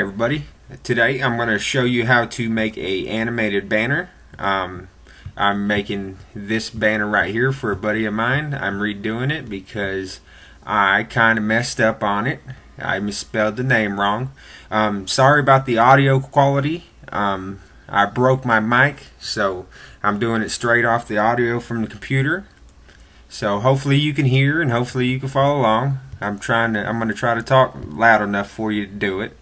everybody, today I'm going to show you how to make a animated banner. I'm making this banner right here for a buddy of mine. I'm redoing it because I kind of messed up on it. I misspelled the name wrong. Sorry about the audio quality. I broke my mic, so I'm doing it straight off the audio from the computer. So hopefully you can hear and hopefully you can follow along. I'm going to try to talk loud enough for you to do it.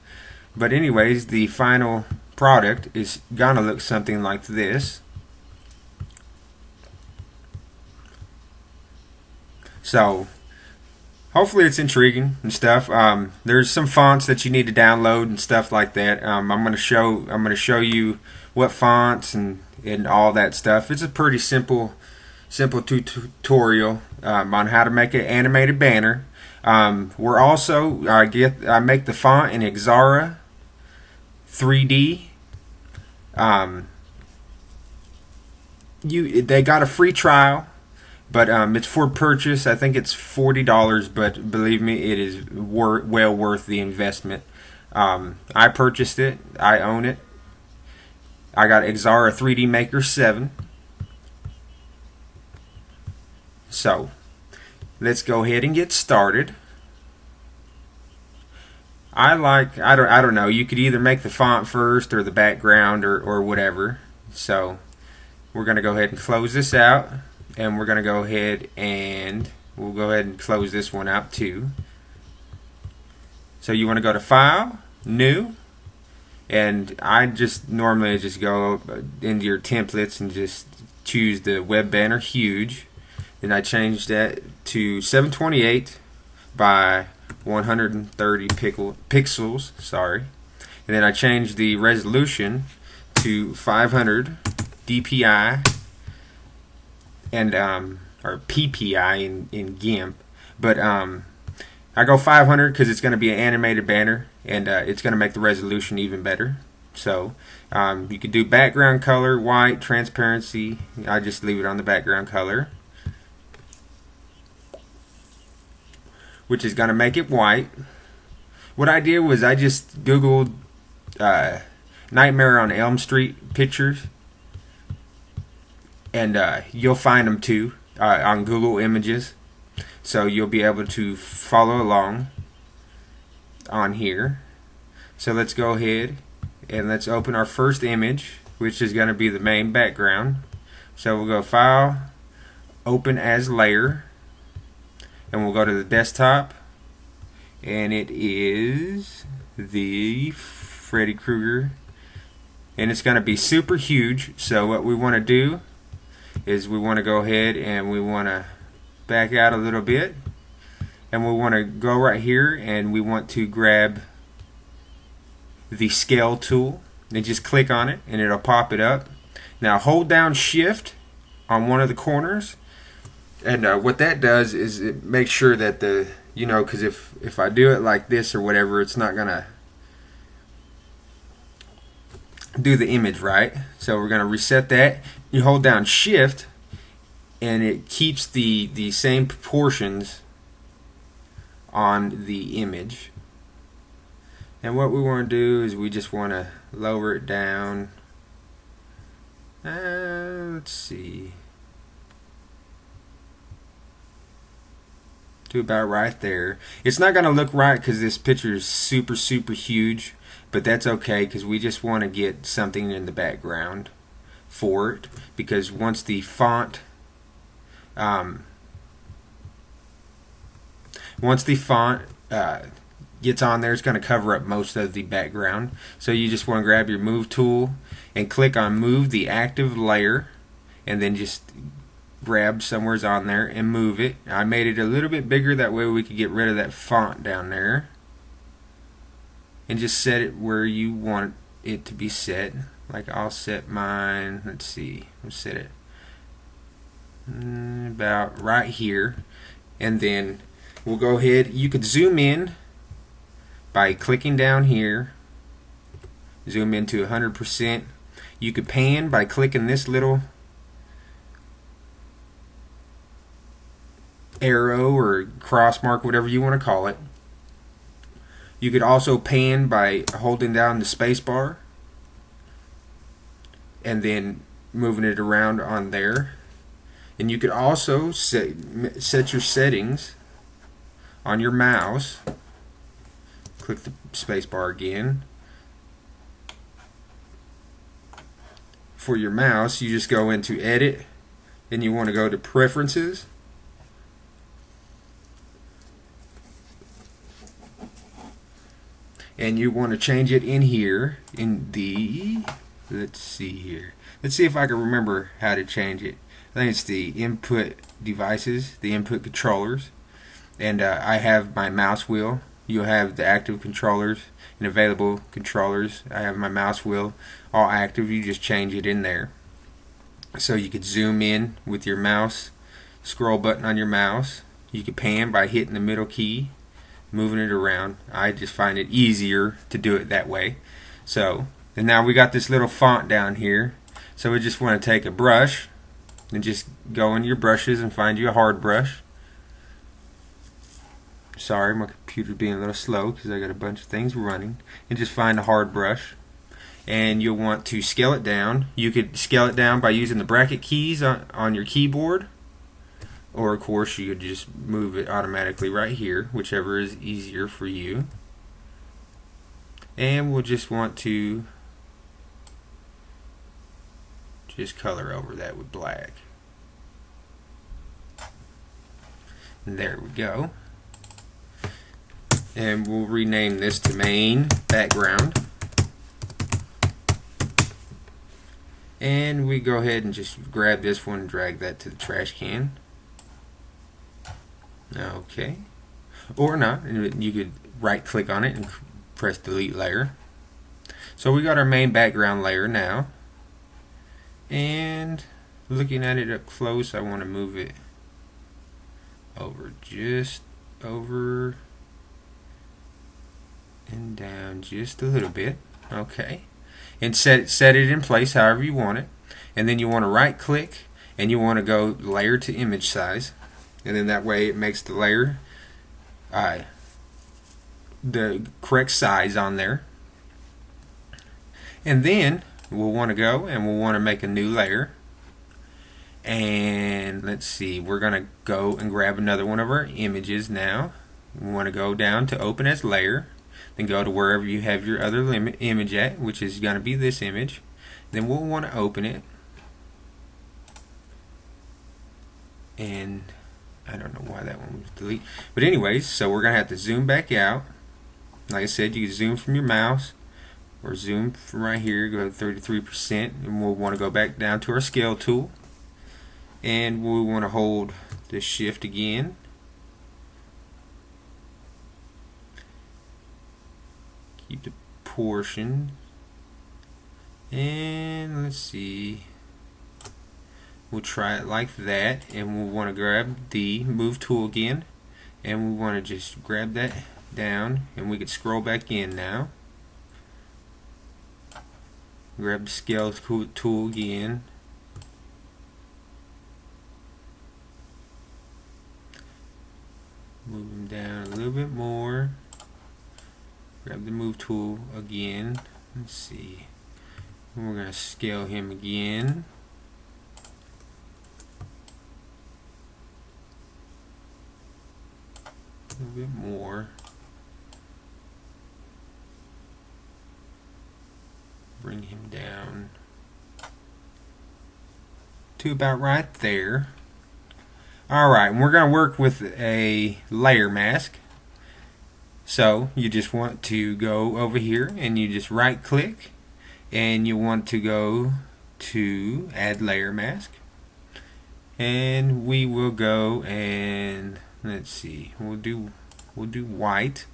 But anyways, the final product is gonna look something like this. So hopefully it's intriguing and stuff. There's some fonts that you need to download and stuff like that. I'm gonna show you what fonts and all that stuff. It's a pretty simple tutorial on how to make an animated banner. We're also I make the font in Xara 3D. They got a free trial, but it's for purchase. I think it's $40, but believe me, it is well worth the investment. I purchased it. I own it. I got Xara 3D Maker 7. So let's go ahead and get started. I don't know, you could either make the font first or the background or whatever. So we're gonna go ahead and close this out, and we're gonna go ahead and we'll go ahead and close this one out too. So you want to go to File, New, and I just normally go into your templates and just choose the web banner huge. And I changed that to 728 by 130 pixels. Sorry. And then I changed the resolution to 500 DPI and or PPI in Gimp. But I go 500 because it's going to be an animated banner, and it's going to make the resolution even better. So you could do background color, white, transparency. I just leave it on the background color, which is going to make it white. What I did was I just Googled Nightmare on Elm Street pictures, and you'll find them too on Google Images. So you'll be able to follow along on here. So let's go ahead and let's open our first image, which is going to be the main background. So we'll go File, Open as Layer, and we'll go to the desktop, and it is the Freddy Krueger, and it's going to be super huge. So what we want to do is we want to go ahead and we want to back out a little bit, and we want to go right here and we want to grab the scale tool and just click on it and it'll pop it up. Now hold down Shift on one of the corners, and what that does is it makes sure that because if I do it like this or whatever, it's not gonna do the image right. So we're gonna reset that. You hold down Shift and it keeps the same proportions on the image. And what we want to do is we just want to lower it down. Let's see, to about right there. It's not going to look right because this picture is super huge, but that's okay because we just want to get something in the background for it, because once the font gets on there, it's going to cover up most of the background. So you just want to grab your move tool and click on move the active layer, and then just grab somewhere's on there and move it. I made it a little bit bigger, that way we could get rid of that font down there, and just set it where you want it to be set. Like I'll set mine, let's see, let's set it about right here, and then we'll go ahead. You could zoom in by clicking down here, zoom into 100%. You could pan by clicking this little arrow or cross mark, whatever you want to call it. You could also pan by holding down the space bar and then moving it around on there. And you could also set your settings on your mouse. Click the space bar again. For your mouse, you just go into Edit, and you want to go to Preferences. And you want to change it in here in the, let's see here. Let's see if I can remember how to change it. I think it's the input devices, the input controllers. And I have my mouse wheel. You'll have the active controllers and available controllers. I have my mouse wheel all active. You just change it in there. So you could zoom in with your mouse, scroll button on your mouse. You could pan by hitting the middle key, moving it around. I just find it easier to do it that way. So, and now we got this little font down here. So we just want to take a brush and just go into your brushes and find you a hard brush. Sorry, my computer's being a little slow because I got a bunch of things running. And just find a hard brush. And you'll want to scale it down. You could scale it down by using the bracket keys on your keyboard. Or of course you could just move it automatically right here, whichever is easier for you. And we'll just want to just color over that with black. And there we go. And we'll rename this to main background. And we go ahead and just grab this one and drag that to the trash can. Okay. Or not. You could right click on it and press delete layer. So we got our main background layer now. And looking at it up close, I want to move it over, just over and down just a little bit. Okay. And set it in place however you want it. And then you want to right click and you want to go layer to image size. And then that way it makes the layer the correct size on there. And then we'll want to go and we'll want to make a new layer. And let's see, we're going to go and grab another one of our images now. We want to go down to open as layer. Then go to wherever you have your other image at, which is going to be this image. Then we'll want to open it. And I don't know why that one was deleted. But anyways, so we're going to have to zoom back out. Like I said, you can zoom from your mouse or zoom from right here, go to 33%. And we'll want to go back down to our scale tool. And we want to hold the shift again. Keep the portion. And let's see. We'll try it like that. And we'll want to grab the move tool again. And we want to just grab that down. And we can scroll back in now. Grab the scale tool again. Move him down a little bit more. Grab the move tool again. Let's see. And we're going to scale him again. A little bit more. Bring him down to about right there. Alright, and we're going to work with a layer mask. So you just want to go over here and you just right click and you want to go to add layer mask. And we will go and let's see, we'll do white.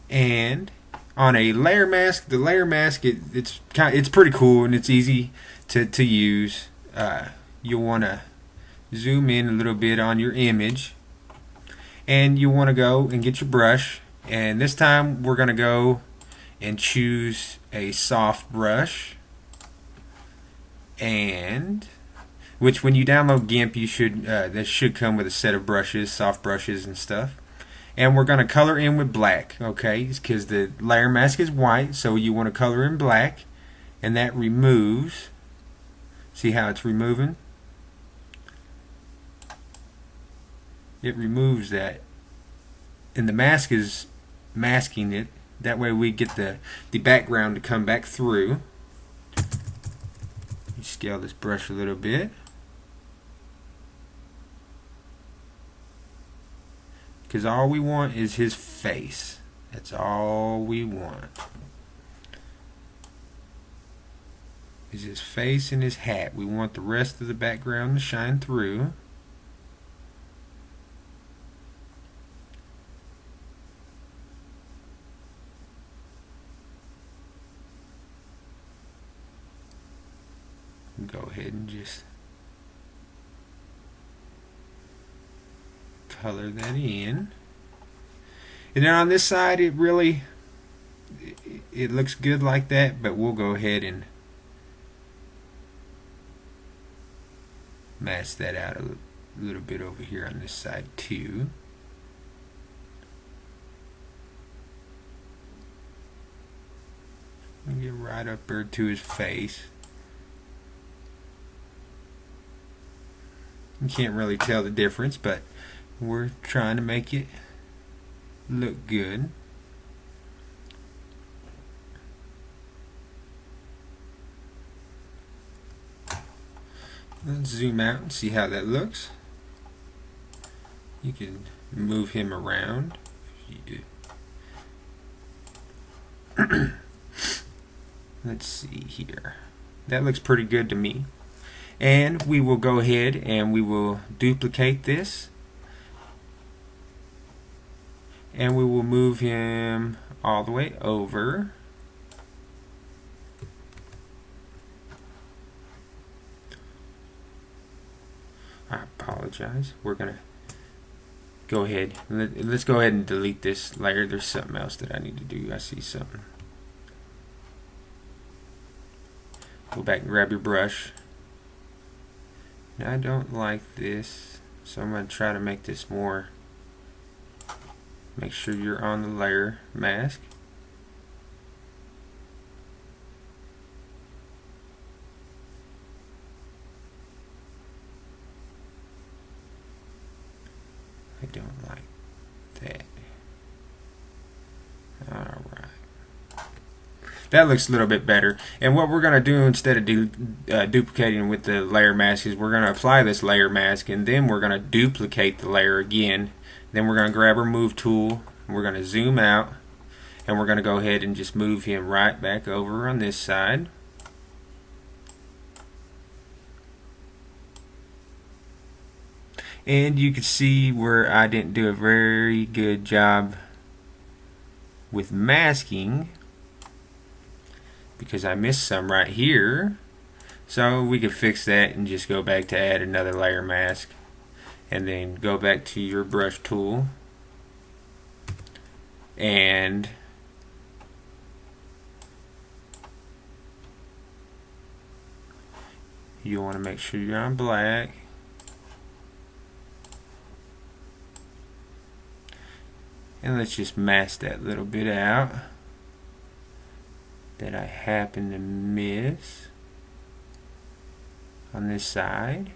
And on a layer mask, the layer mask it's pretty cool and it's easy to use. You'll want to zoom in a little bit on your image. And you want to go and get your brush, and this time we're going to go and choose a soft brush, and which when you download Gimp you should this should come with a set of brushes, soft brushes and stuff. And we're going to color in with black, okay, because the layer mask is white, so you want to color in black, and that removes, see how it's removing? It removes that, and the mask is masking it. That way we get the background to come back through. You scale this brush a little bit, because all we want is his face. That's all we want, is his face and his hat. We want the rest of the background to shine through. Go ahead and just color that in. And then on this side, it looks good like that, but we'll go ahead and mask that out a little bit over here on this side too. And get right up there to his face. You can't really tell the difference, but we're trying to make it look good. Let's zoom out and see how that looks. You can move him around if you do. Let's see here. That looks pretty good to me. And we will go ahead and we will duplicate this, and we will move him all the way over. I apologize. We're gonna go ahead. Let's go ahead and delete this layer. There's something else that I need to do. I see something. Go back and grab your brush. Now, I don't like this, so I'm going to try to make this more. Make sure you're on the layer mask. I don't like that. Alright. That looks a little bit better. And what we're going to do instead of duplicating with the layer mask is we're going to apply this layer mask, and then we're going to duplicate the layer again. Then we're going to grab our move tool, and we're going to zoom out, and we're going to go ahead and just move him right back over on this side. And you can see where I didn't do a very good job with masking, because I missed some right here. So we could fix that and just go back to add another layer mask, and then go back to your brush tool and you want to make sure you're on black. And let's just mask that little bit out that I happen to miss on this side.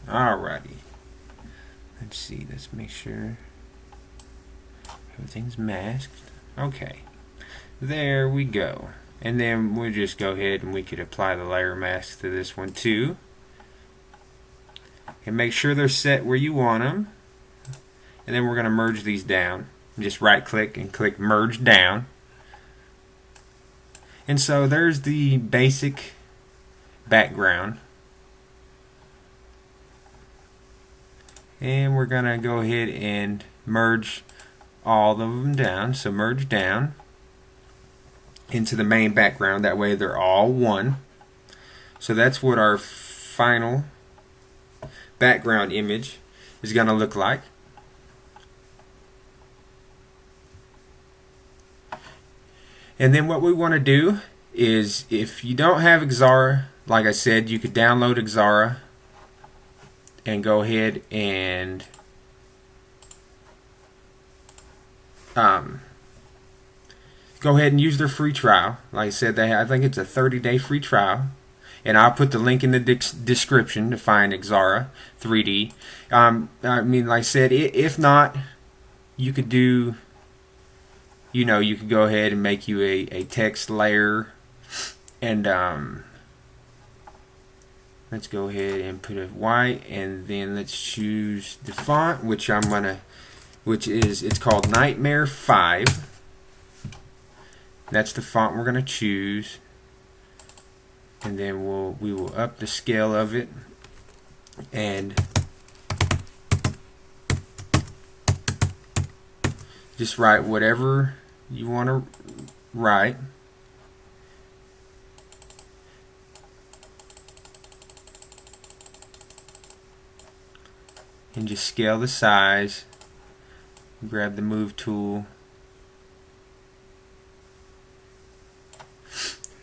Alrighty. Let's see, let's make sure everything's masked. Okay. There we go. And then we'll just go ahead and we could apply the layer mask to this one too. And make sure they're set where you want them. And then we're going to merge these down. Just right click and click merge down. And so there's the basic background. And we're going to go ahead and merge all of them down. So merge down into the main background. That way they're all one. So that's what our final background image is going to look like. And then what we want to do is, if you don't have like I said, you could download Xara and go ahead and use their free trial. Like I said, I think it's a 30-day free trial, and I'll put the link in the description to find Xara 3D. I mean, like I said, if not, you could do, you could go ahead and make you a text layer, and let's go ahead and put it white, and then let's choose the font, it's called Nightmare 5. That's the font we're going to choose, and then we will up the scale of it, and just write whatever you want to write. And just scale the size. Grab the move tool.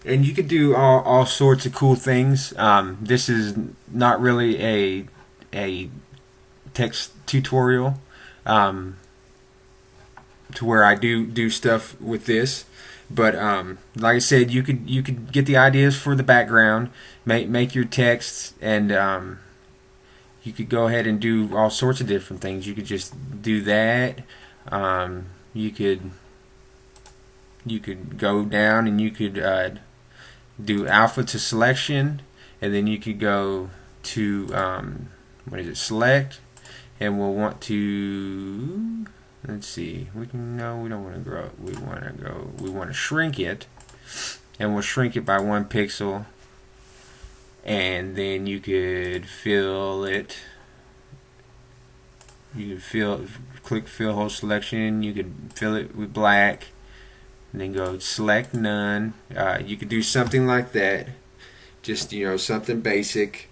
And you could do all sorts of cool things. This is not really a text tutorial to where I do stuff with this, but like I said, you could get the ideas for the background, make your text, and you could go ahead and do all sorts of different things. You could just do that. You could go down and you could do alpha to selection, and then you could go to select, and we'll want to, let's see, we don't want to grow, we want to shrink it, and we'll shrink it by 1 pixel, and then you could fill it. You could click fill whole selection, you could fill it with black, and then go select none. You could do something like that, just something basic.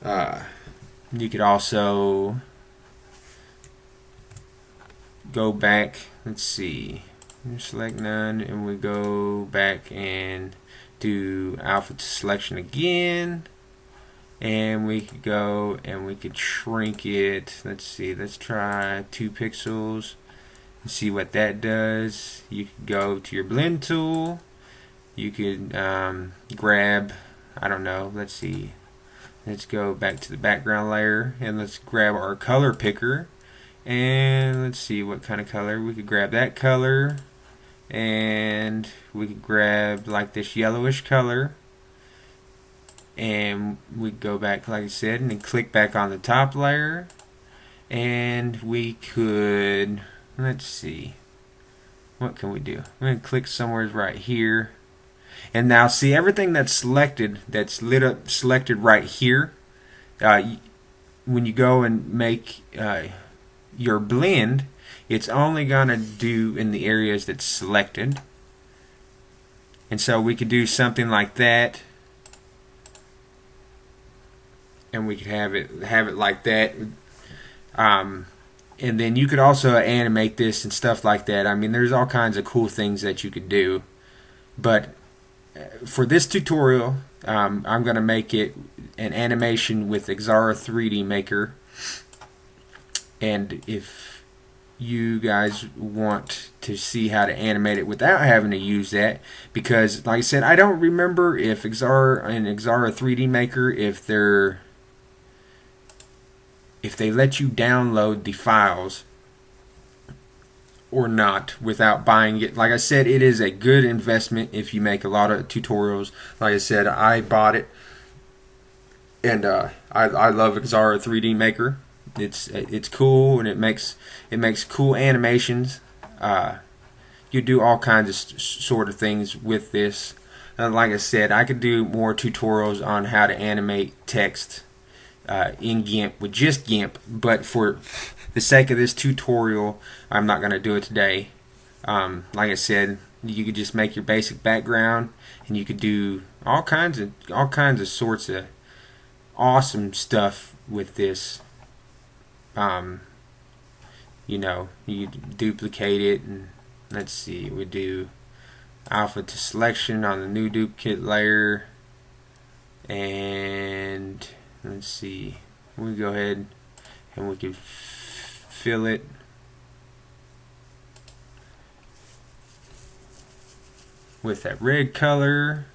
You could also go back, let's see, select none, and we go back and do alpha to selection again, and we could go and we could shrink it. Let's see, let's try 2 pixels. See what that does. You could go to your blend tool. You could grab, I don't know, let's see, let's go back to the background layer, and let's grab our color picker, and let's see what kind of color. We could grab that color, and we could grab like this yellowish color, and we go back, like I said, and then click back on the top layer, and we could, let's see, what can we do? I'm going to click somewhere right here, and now see everything that's selected, that's lit up, selected right here. When you go and make your blend, it's only going to do in the areas that's selected. And so we could do something like that, and we could have it like that. And then you could also animate this and stuff like that. I mean, there's all kinds of cool things that you could do. But for this tutorial, I'm going to make it an animation with Xara 3D Maker. And if you guys want to see how to animate it without having to use that, because like I said, I don't remember if Xara and Xara 3D Maker, if they let you download the files or not without buying it. Like I said, it is a good investment if you make a lot of tutorials. Like I said, I bought it, and I love Xara 3D Maker. It's cool, and it makes cool animations. You do all kinds of sort of things with this. Like I said, I could do more tutorials on how to animate text in Gimp with just Gimp, but for the sake of this tutorial, I'm not going to do it today. Like I said, you could just make your basic background, and you could do all kinds of sorts of awesome stuff with this. You duplicate it, and let's see, we do alpha to selection on the new duplicate layer. And let's see, we go ahead and we can fill it with that red color.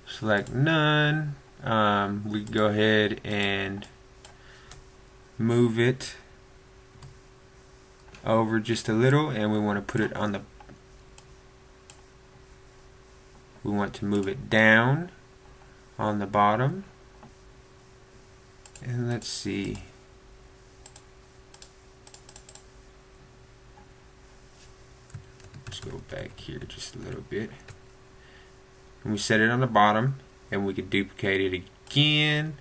Select none. We can go ahead and move it over just a little, and we want to put it on the, we want to move it down on the bottom. And let's see, let's go back here just a little bit, and we set it on the bottom, and we can duplicate it again,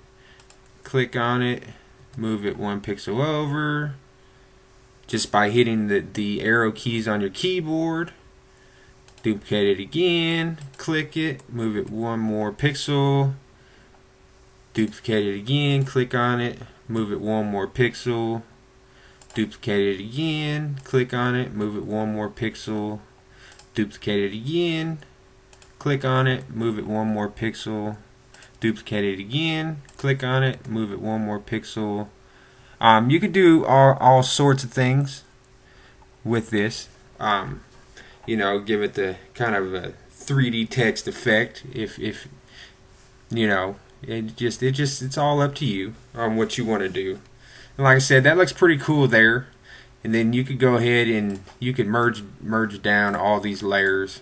click on it, move it 1 pixel over just by hitting the arrow keys on your keyboard. Duplicate it again, click it, move it 1 more pixel, duplicate it again, click on it, move it 1 more pixel, duplicate it again, click on it, move it 1 more pixel, duplicate it again, click on it, move it 1 more pixel, duplicate it again, click on it, move it 1 more pixel. You could do all sorts of things with this. You know, give it the kind of a 3D text effect. If you know, it's all up to you on what you want to do. And like I said, that looks pretty cool there. And then you could go ahead and you could merge down all these layers.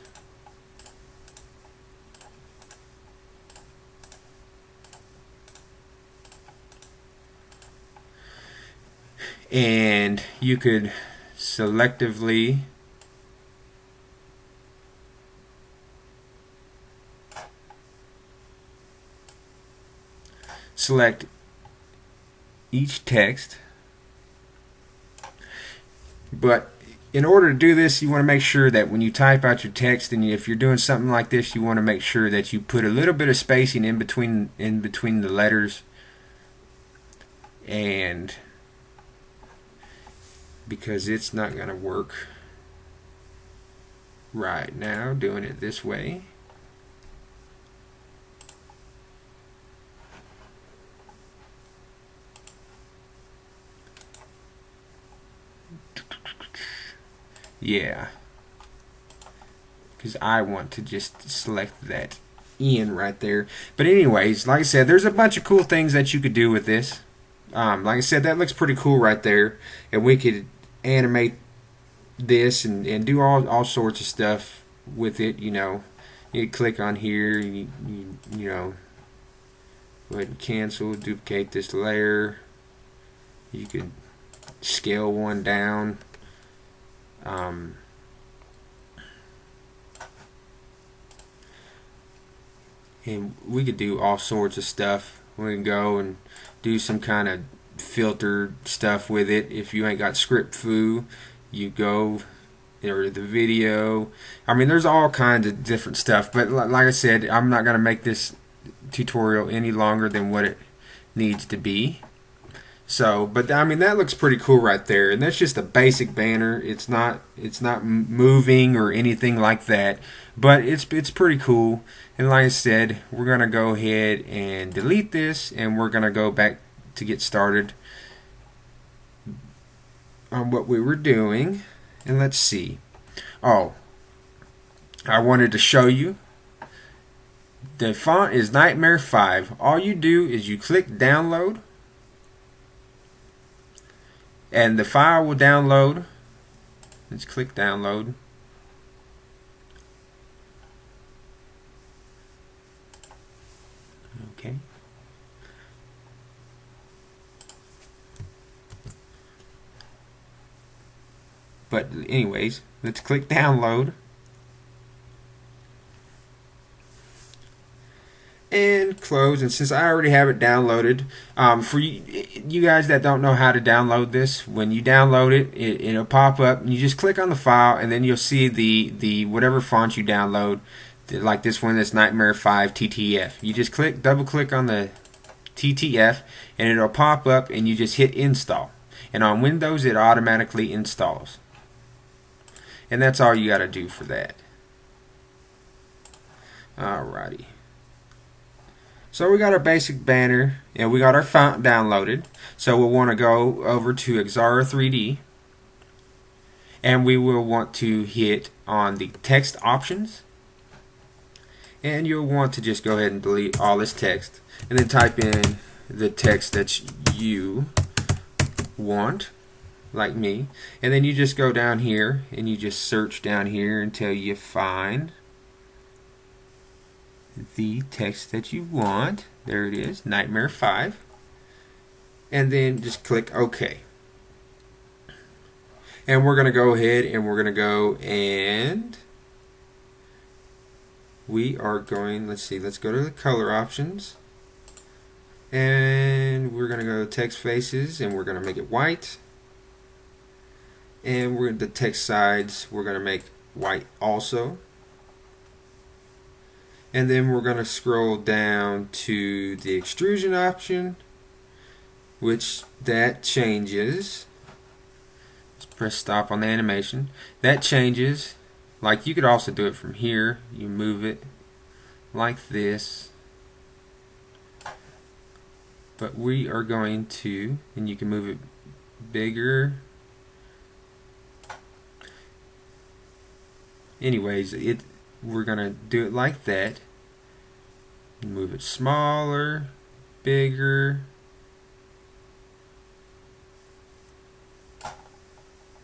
And you could selectively select each text. But in order to do this, you want to make sure that when you type out your text, and if you're doing something like this, you want to make sure that you put a little bit of spacing in between the letters, and because it's not going to work right now doing it this way. Yeah, because I want to just select that in right there. But anyways, like I said, there's a bunch of cool things that you could do with this. Like I said, that looks pretty cool right there, and we could animate this and do all sorts of stuff with it. You know, you click on here, you know, go ahead and cancel, duplicate this layer. You could scale one down. And we could do all sorts of stuff. We can go and do some kind of filter stuff with it. If you ain't got script foo, you go or the video. I mean, there's all kinds of different stuff. But like I said, I'm not gonna make this tutorial any longer than what it needs to be. So, but I mean, that looks pretty cool right there, and that's just a basic banner. It's not moving or anything like that, but it's pretty cool. And like I said, we're gonna go ahead and delete this, and we're gonna go back to get started on what we were doing. And let's see. Oh, I wanted to show you. The font is Nightmare 5. All you do is you click download, and the file will download. Let's click download. Okay. But anyways, let's click download. And close. And since I already have it downloaded, for you guys that don't know how to download this, when you download it, it'll pop up, and you just click on the file, and then you'll see the whatever font you download, like this one, that's Nightmare 5 TTF. You just double click on the TTF, and it'll pop up, and you just hit install. And on Windows, it automatically installs. And that's all you got to do for that. Alrighty. So we got our basic banner and we got our font downloaded. So we'll want to go over to Xara 3D and we will want to hit on the text options, and you'll want to just go ahead and delete all this text and then type in the text that you want, like me, and then you just go down here and you just search down here until you find the text that you want. There it is, Nightmare 5, and then just click OK. And we're going to go ahead and we're going to go and we are going, let's go to the color options, and we're going to go to text faces and we're going to make it white, and the text sides we're going to make white also, and then we're going to scroll down to the extrusion option, which that changes. Press stop on the animation. That changes. Like, you could also do it from here. You move it like this. But we are going to, and you can move it bigger. Anyways, we're gonna do it like that. Move it smaller, bigger,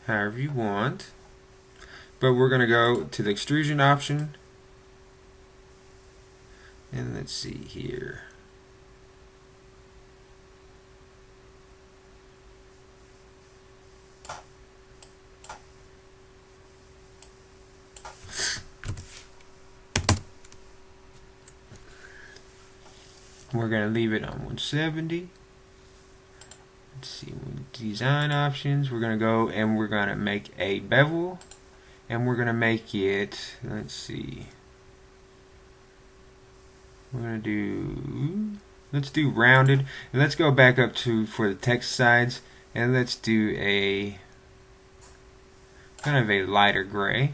however you want. But we're going to go to the extrusion option, and let's see here. We're going to leave it on 170. Let's see, design options, we're going to go and we're going to make a bevel, and we're going to make it, let's see, let's do rounded, and let's go back up to for the text sides, and let's do a kind of a lighter gray.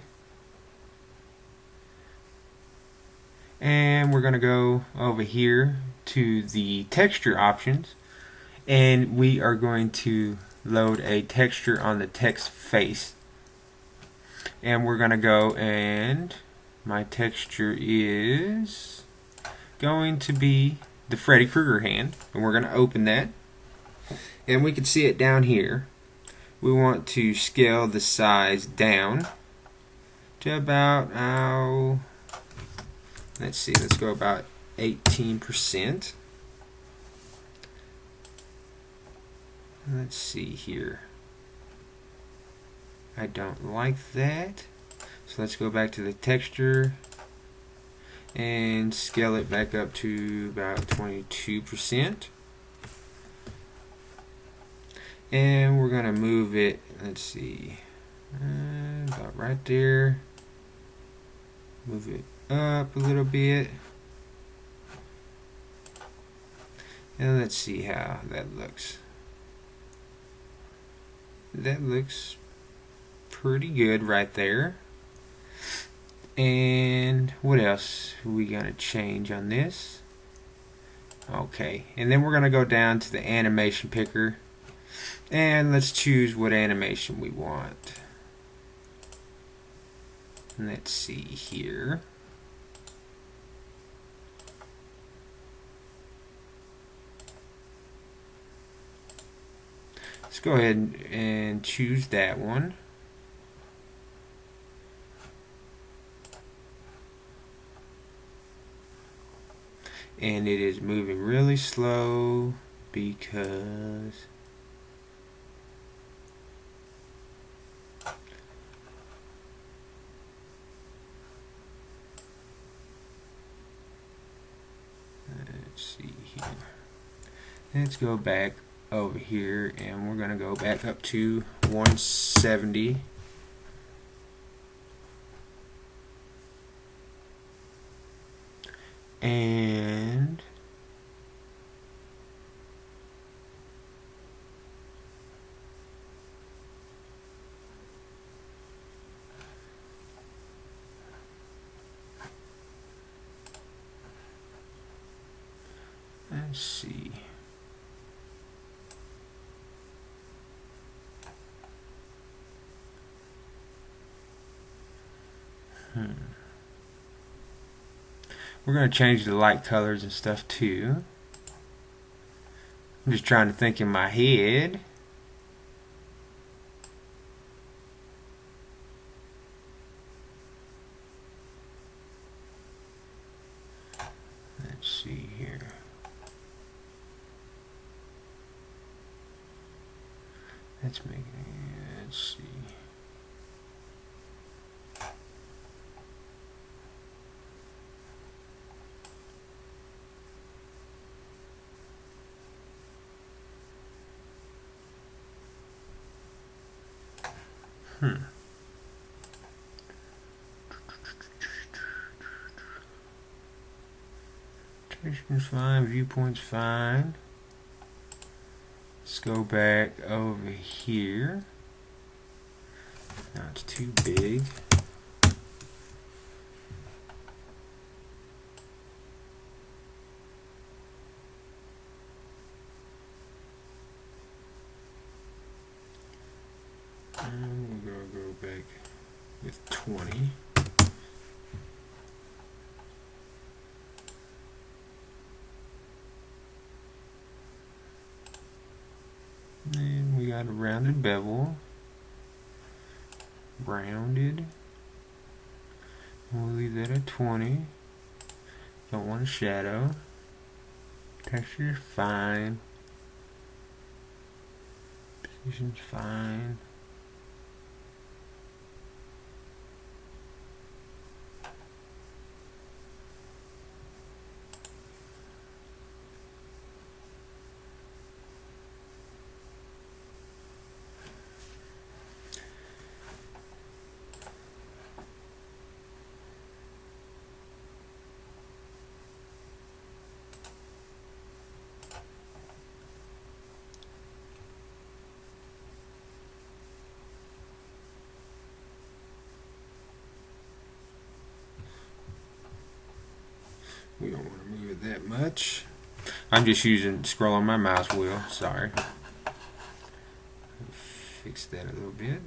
And we're going to go over here to the texture options, and we are going to load a texture on the text face, and we're going to go, and my texture is going to be the Freddy Krueger hand, and we're going to open that, and we can see it down here. We want to scale the size down to about, let's see, let's go about 18%. Let's see here. I don't like that. So let's go back to the texture and scale it back up to about 22%. And we're going to move it, let's see, about right there. Move it up a little bit. And let's see how that looks. That looks pretty good right there. And what else are we going to change on this? Okay, and then we're going to go down to the animation picker, and let's choose what animation we want. Let's see here. Let's go ahead and choose that one. And it is moving really slow because let's see here. Let's go back over here, and we're going to go back up to 170. And Let's see. We're going to change the light colors and stuff too. I'm just trying to think in my head. Let's see here. Let's see. Rotation's fine, viewpoint's fine. Let's go back over here. Now it's too big. And we're going to go back with 20. And we got a rounded bevel. Rounded. We'll leave that at 20. Don't want a shadow. Texture fine. Position's fine. We don't want to move it that much. I'm just using scroll on my mouse wheel. Sorry. Fix that a little bit.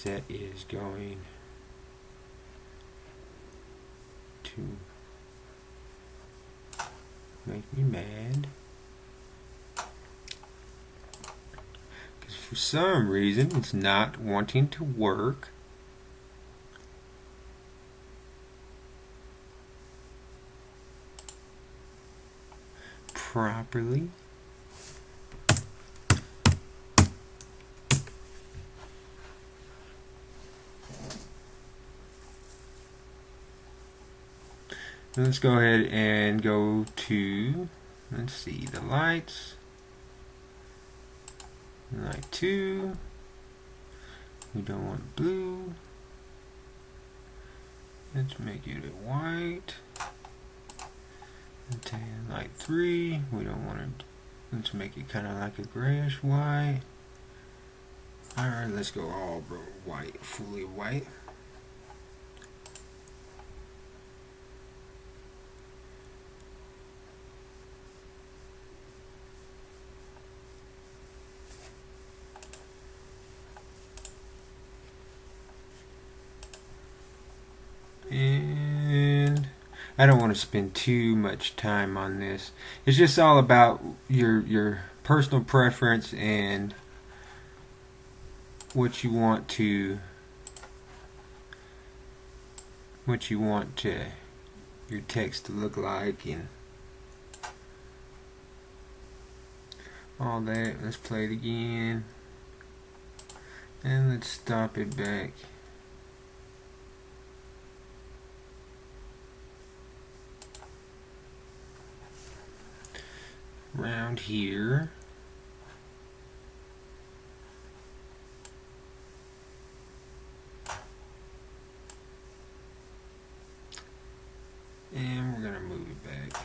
That is going to make me mad, because for some reason it's not wanting to work. Properly. Let's go ahead and go to, let's see, the lights. Light 2. We don't want blue. Let's make it a white. And light 3. We don't want it. Let's make it kind of like a grayish white. Alright, let's go all white, fully white. And I don't want to spend too much time on this. It's just all about your personal preference and what you want to your text to look like and all that. Let's play it again and let's stop it back. Around here. And we're going to move it back.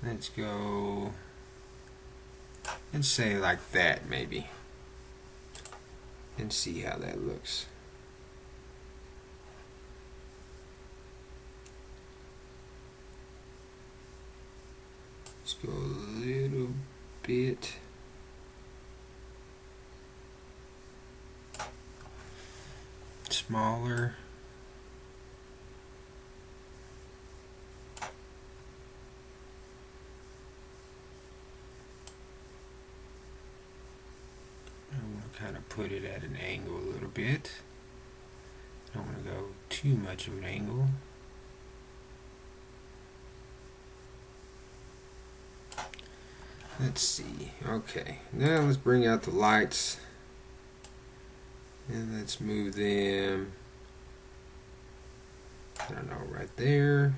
Let's go and say like that maybe, and see how that looks. Let's go a little bit smaller. I want to kind of put it at an angle a little bit. I don't want to go too much of an angle. Let's see. Okay, now let's bring out the lights and let's move them, I don't know, right there.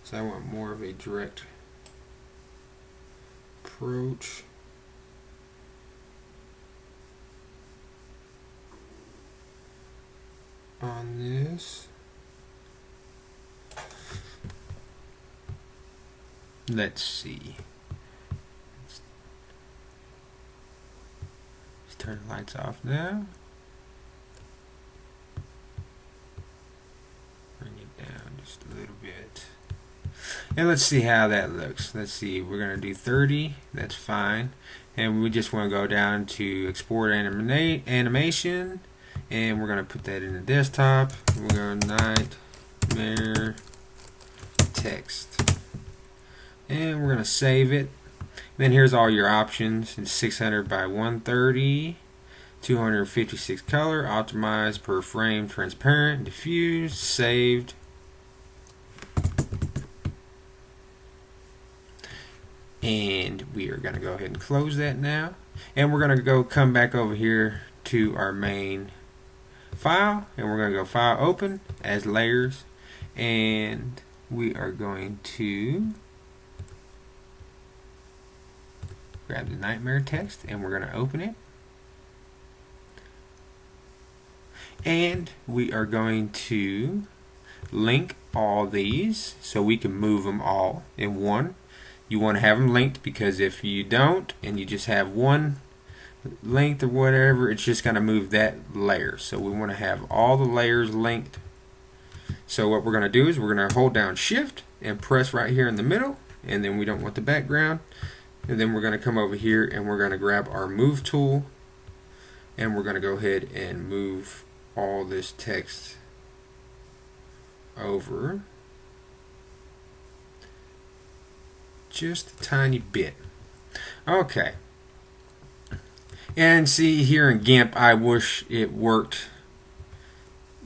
So I want more of a direct approach. On this. Let's see. Let's turn the lights off now. Bring it down just a little bit. And let's see how that looks. Let's see, we're going to do 30. That's fine. And we just want to go down to export animation. And we're going to put that in the desktop. We're going to nightmare text. And we're going to save it. Then here's all your options. It's 600 by 130, 256 color, optimized per frame, transparent, diffuse, saved. And we are going to go ahead and close that now. And we're going to come back over here to our main file, and we're going to go file open as layers, and we are going to grab the nightmare text and we're going to open it, and we are going to link all these so we can move them all in one. You want to have them linked, because if you don't and you just have one length or whatever, it's just going to move that layer. So we want to have all the layers linked. So what we're going to do is we're going to hold down shift and press right here in the middle, and then we don't want the background, and then we're going to come over here and we're going to grab our move tool, and we're going to go ahead and move all this text over just a tiny bit. Okay. And see, here in Gimp, I wish it worked,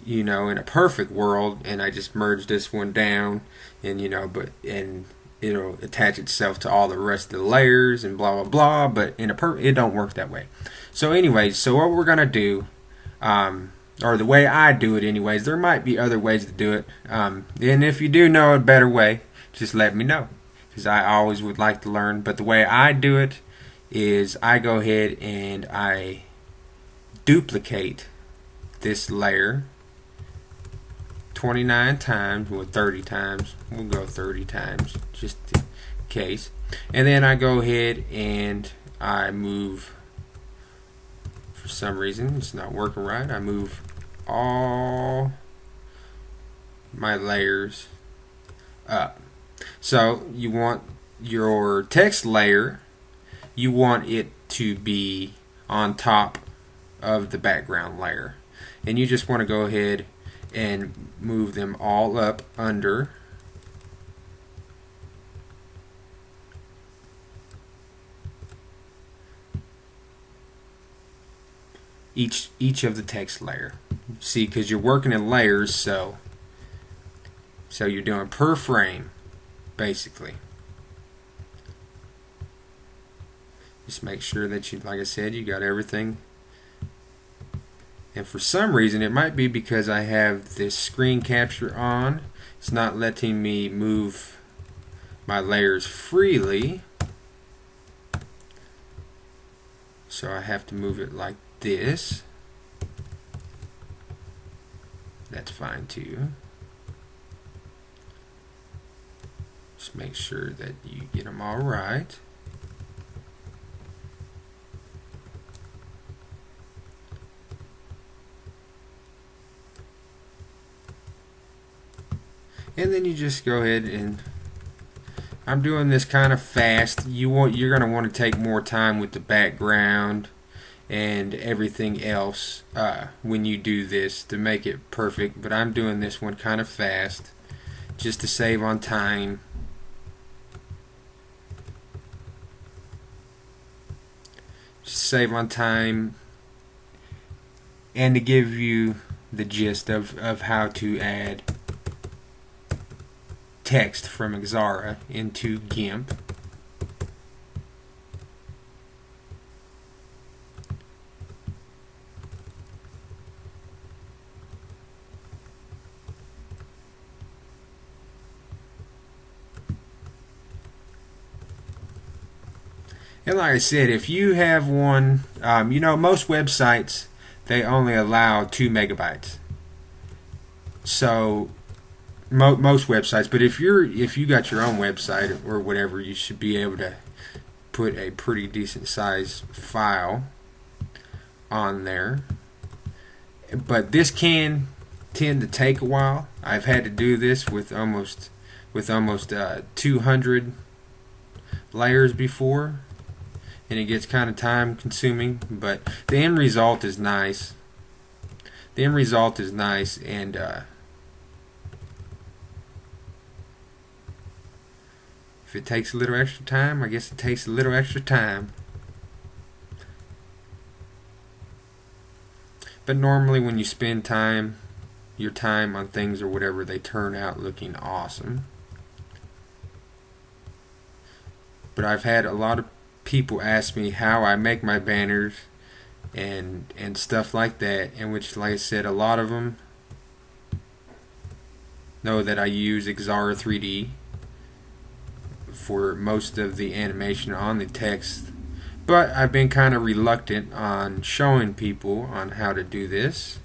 you know, in a perfect world, and I just merged this one down, and, you know, and it'll attach itself to all the rest of the layers and blah blah blah. But in it don't work that way. So anyways, so what we're gonna do, or the way I do it anyways, there might be other ways to do it, and if you do know a better way, just let me know, because I always would like to learn. But the way I do it is I go ahead and I duplicate this layer 29 times, well 30 times, we'll go 30 times just in case, and then I go ahead and I move, for some reason it's not working right, I move all my layers up. So you want your text layer, you want it to be on top of the background layer, and you just want to go ahead and move them all up under each of the text layer. See, because you're working in layers, so you're doing per frame basically. Just make sure that you, like I said, you got everything. And for some reason, it might be because I have this screen capture on, it's not letting me move my layers freely. So I have to move it like this. That's fine too. Just make sure that you get them all right. And then you just go ahead and, I'm doing this kind of fast. You're going to want to take more time with the background and everything else when you do this to make it perfect, but I'm doing this one kind of fast just to save on time. Save on time and to give you the gist of how to add text from Xara into Gimp. And like I said, if you have one, you know, most websites, they only allow 2 megabytes. So most websites, but if you got your own website or whatever, you should be able to put a pretty decent size file on there. But this can tend to take a while. I've had to do this with almost 200 layers before, and it gets kind of time consuming, but the end result is nice. The end result is nice, and if it takes a little extra time, I guess it takes a little extra time. But normally when you spend your time on things or whatever, they turn out looking awesome. But I've had a lot of people ask me how I make my banners and stuff like that, in which, like I said, a lot of them know that I use Xara 3D for most of the animation on the text, but I've been kind of reluctant on showing people on how to do this.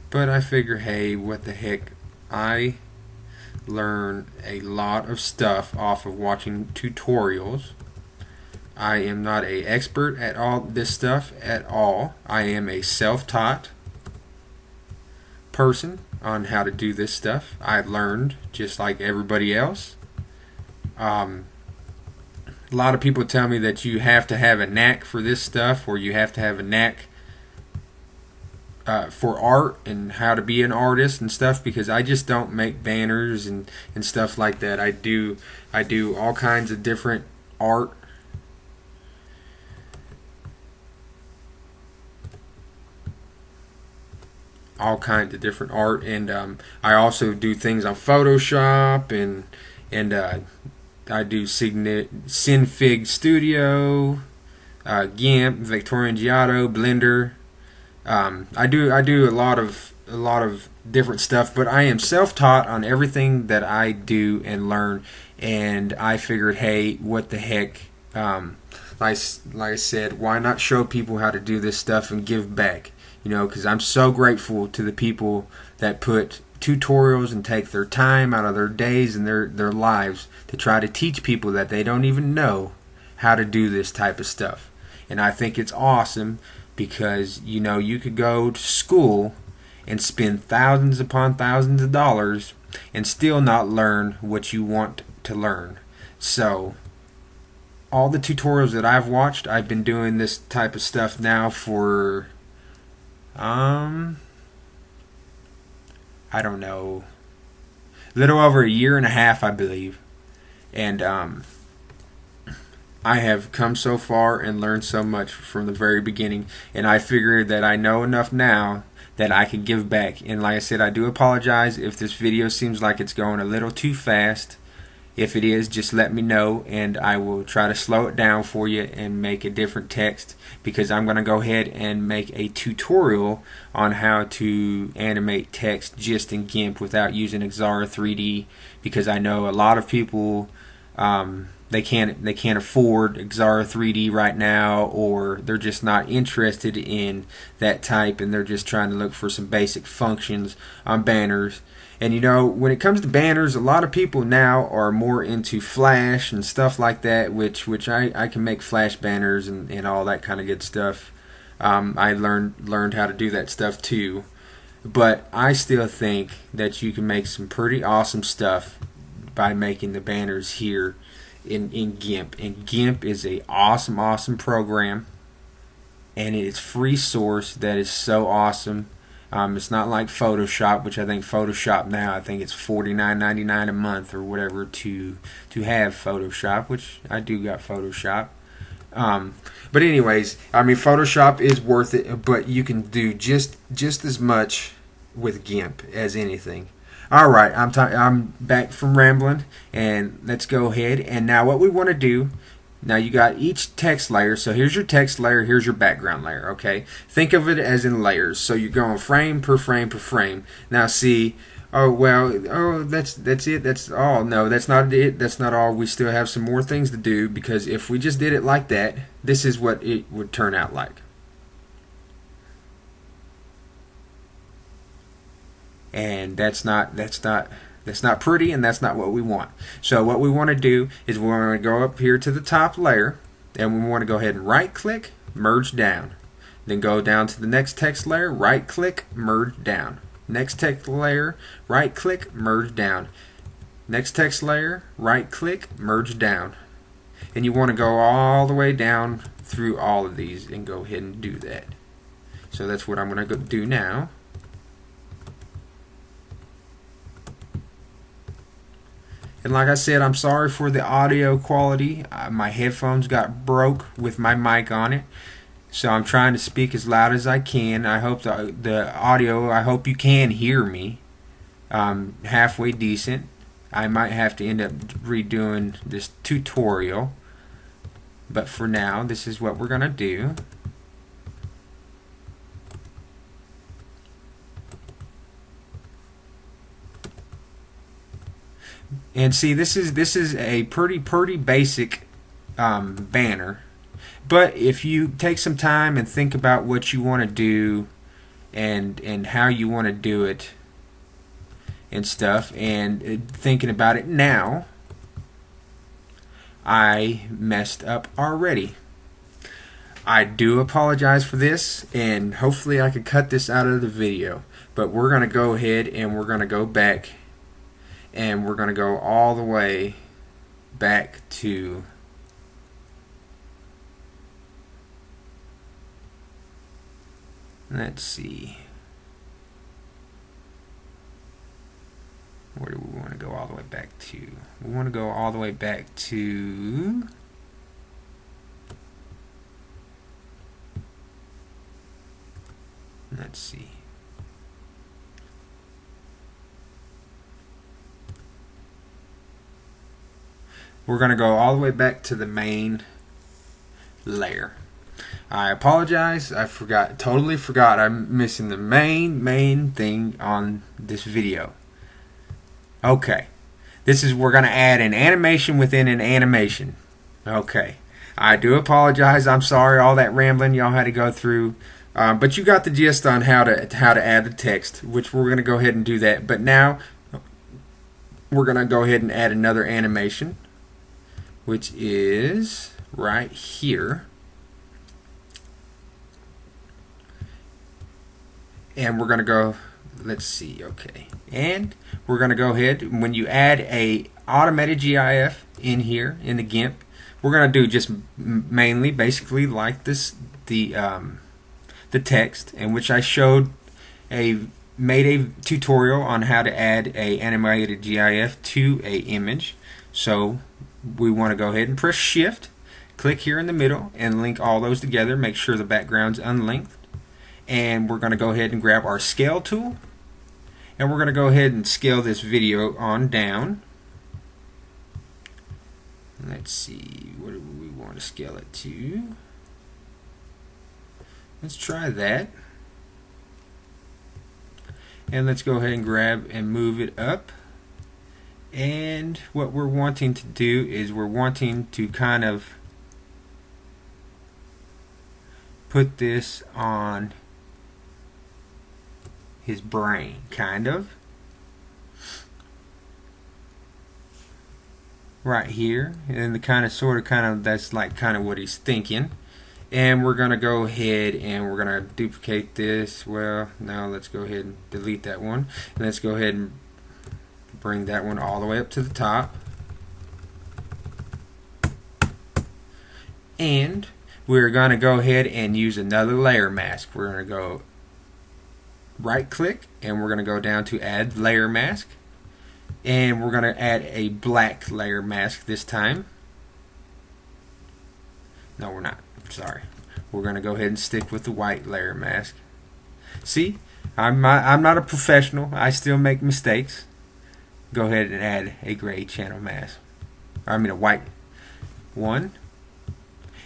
But I figure, hey, what the heck, I learn a lot of stuff off of watching tutorials. I am not an expert at all this stuff at all. I am a self-taught person on how to do this stuff. I learned just like everybody else. A lot of people tell me that you have to have a knack for this stuff, or you have to have a knack for art and how to be an artist and stuff, because I just don't make banners and stuff like that. I do all kinds of different art. All kinds of different art, and I also do things on Photoshop, and I do Synfig Studio, Gimp, Victorian Giotto, Blender. I do a lot of different stuff, but I am self-taught on everything that I do and learn, and I figured, hey, what the heck, like I said, why not show people how to do this stuff and give back? You know, because I'm so grateful to the people that put tutorials and take their time out of their days and their lives to try to teach people that they don't even know how to do this type of stuff. And I think it's awesome, because, you know, you could go to school and spend thousands upon thousands of dollars and still not learn what you want to learn. So all the tutorials that I've watched, I've been doing this type of stuff now for I don't know, a little over a year and a half, I believe. And I have come so far and learned so much from the very beginning, and I figured that I know enough now that I can give back. And like I said, I do apologize if this video seems like it's going a little too fast. If it is, just let me know and I will try to slow it down for you and make a different text, because I'm going to go ahead and make a tutorial on how to animate text just in Gimp without using Xara 3D, because I know a lot of people they can't afford Xara 3D right now, or they're just not interested in that type and they're just trying to look for some basic functions on banners. And you know, when it comes to banners, a lot of people now are more into Flash and stuff like that, which I can make Flash banners and all that kind of good stuff. I learned how to do that stuff too. But I still think that you can make some pretty awesome stuff by making the banners here in GIMP. And GIMP is a awesome program, and it's free source that is so awesome. It's not like Photoshop, which I think Photoshop now, I think it's $49.99 a month or whatever to have Photoshop, which I do got Photoshop. But anyways, I mean, Photoshop is worth it, but you can do just as much with GIMP as anything. All right, I'm back from rambling, and let's go ahead. And now what we want to do, now you got each text layer. So here's your text layer, here's your background layer, okay? Think of it as in layers. So you're going frame per frame per frame. Now see, that's it, that's all. No, that's not it, that's not all. We still have some more things to do, because if we just did it like that, this is what it would turn out like. And that's not pretty, and that's not what we want. So what we want to do is we want to go up here to the top layer, and we want to go ahead and right click, merge down. Then go down to the next text layer, right click, merge down. Next text layer, right click, merge down. Next text layer, right click, merge down. And you want to go all the way down through all of these and go ahead and do that. So that's what I'm going to go do now. And like I said, I'm sorry for the audio quality. My headphones got broke with my mic on it, so I'm trying to speak as loud as I can. I hope the audio, I hope you can hear me halfway decent. I might have to end up redoing this tutorial, but for now, this is what we're going to do. And see, this is a pretty basic banner, but if you take some time and think about what you want to do and how you want to do it and stuff, and thinking about it now, I messed up already. I do apologize for this, and hopefully I could cut this out of the video, but we're going to go ahead and we're going to go back, and we're going to go all the way back to let's see, where do we want to go all the way back to? We want to go all the way back to let's see. We're going to go all the way back to the main layer. I apologize. I totally forgot. I'm missing the main thing on this video. Okay. We're going to add an animation within an animation. Okay. I do apologize. I'm sorry all that rambling y'all had to go through. But you got the gist on how to add the text, which we're going to go ahead and do that. But now we're going to go ahead and add another animation, which is right here. And we're going to go, let's see, okay. And we're going to go ahead, when you add a automated GIF in here in the GIMP, we're going to do just mainly basically like this, the text, in which I made a tutorial on how to add a animated GIF to a image. So we want to go ahead and press shift, click here in the middle, and link all those together. Make sure the background's unlinked. And we're going to go ahead and grab our scale tool, and we're going to go ahead and scale this video on down. Let's see, what do we want to scale it to? Let's try that. And let's go ahead and grab and move it up. And what we're wanting to do is we're wanting to kind of put this on his brain, kind of. Right here. And the kind of that's like kind of what he's thinking. And we're going to go ahead and we're going to duplicate this. Well, now let's go ahead and delete that one. And let's go ahead and bring that one all the way up to the top. And we're going to go ahead and use another layer mask. We're going to go right click and we're going to go down to add layer mask. And we're going to add a black layer mask this time. No, we're not. Sorry. We're going to go ahead and stick with the white layer mask. See, I'm not a professional. I still make mistakes. Go ahead and add a gray channel mask. I mean a white one.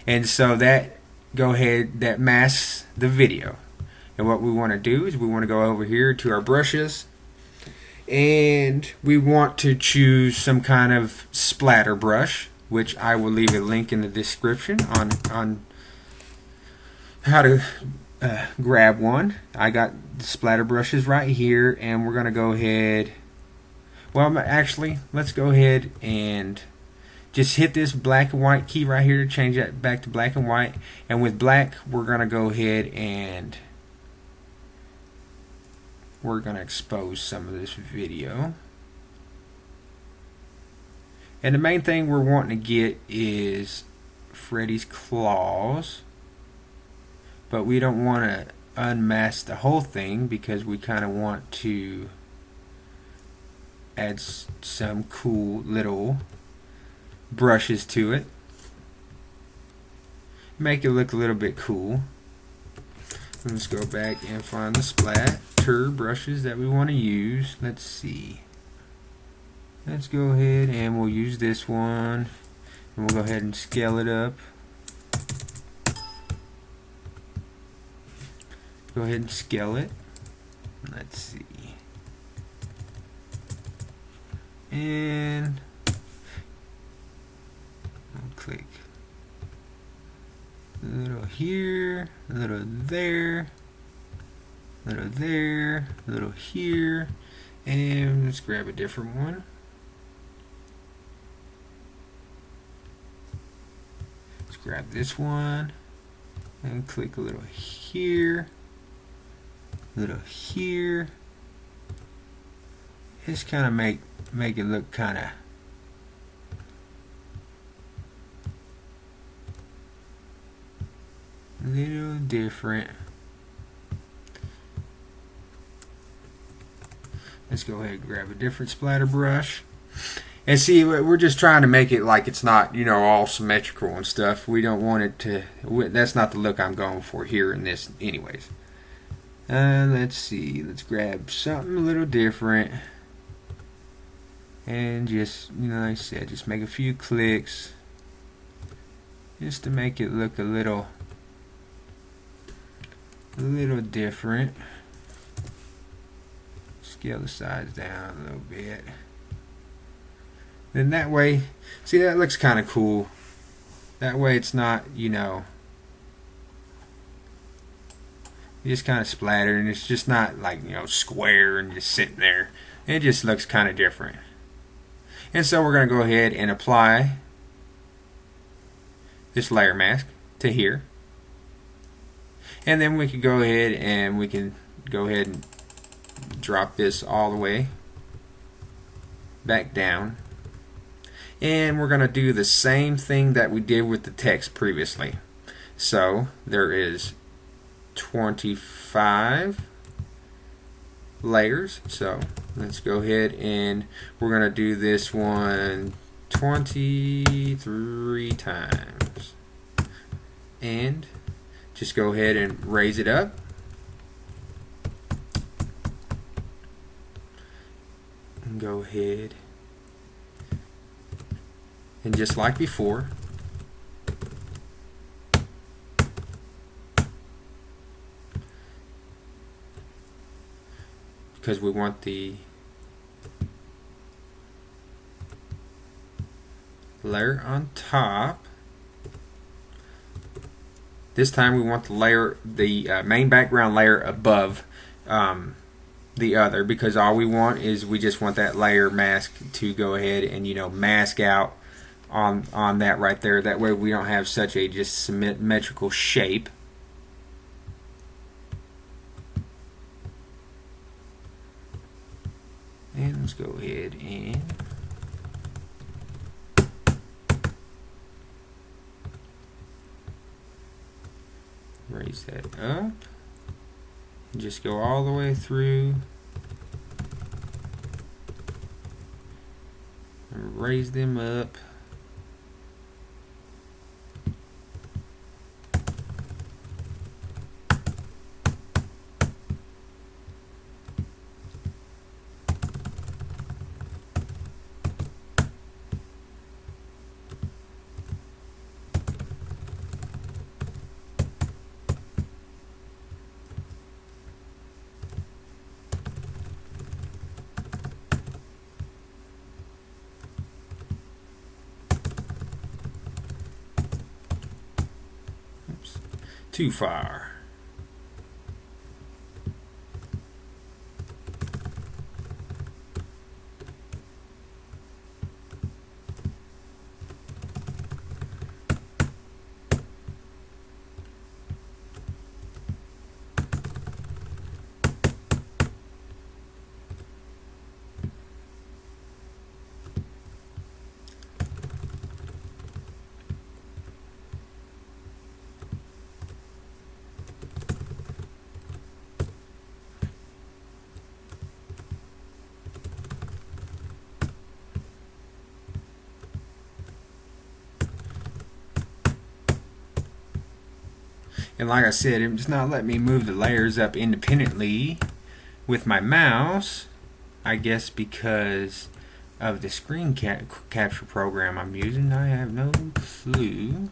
And so that that masks the video. And what we want to do is we want to go over here to our brushes. And we want to choose some kind of splatter brush, which I will leave a link in the description on how to grab one. I got the splatter brushes right here, and we're going to go ahead. Well, actually, let's go ahead and just hit this black and white key right here to change that back to black and white. And with black, we're going to go ahead and we're going to expose some of this video. And the main thing we're wanting to get is Freddy's claws. But we don't want to unmask the whole thing because we kind of want to add some cool little brushes to it. Make it look a little bit cool. Let's go back and find the splatter brushes that we want to use. Let's see. Let's go ahead and we'll use this one. And we'll go ahead and scale it up. Go ahead and scale it. Let's see. And I'll click a little here, a little there, a little there, a little here, and let's grab a different one. Let's grab this one and click a little here, a little here. Just kind of make it look kind of a little different. Let's go ahead and grab a different splatter brush. And see, we're just trying to make it like it's not, you know, all symmetrical and stuff. We don't want it to, that's not the look I'm going for here in this anyways. Let's see, let's grab something a little different. And just, you know, like I said, just make a few clicks. Just to make it look a little different. Scale the sides down a little bit. Then that way, see, that looks kind of cool. That way it's not, you know, just kind of splattered, and it's just not like, you know, square and just sitting there. It just looks kind of different. And so we're going to go ahead and apply this layer mask to here. And then we can go ahead and drop this all the way back down. And we're going to do the same thing that we did with the text previously. So there is 25 layers. So let's go ahead and we're going to do this one 23 times. And just go ahead and raise it up. And go ahead And just like before, because we want the layer on top. This time we want the layer, the main background layer above the other, because all we want is we just want that layer mask to go ahead and, you know, mask out on that right there. That way we don't have such a just symmetrical shape. And let's go ahead and raise that up and just go all the way through and raise them up. Too far. And like I said, it's not letting me move the layers up independently with my mouse. I guess because of the screen capture program I'm using. I have no clue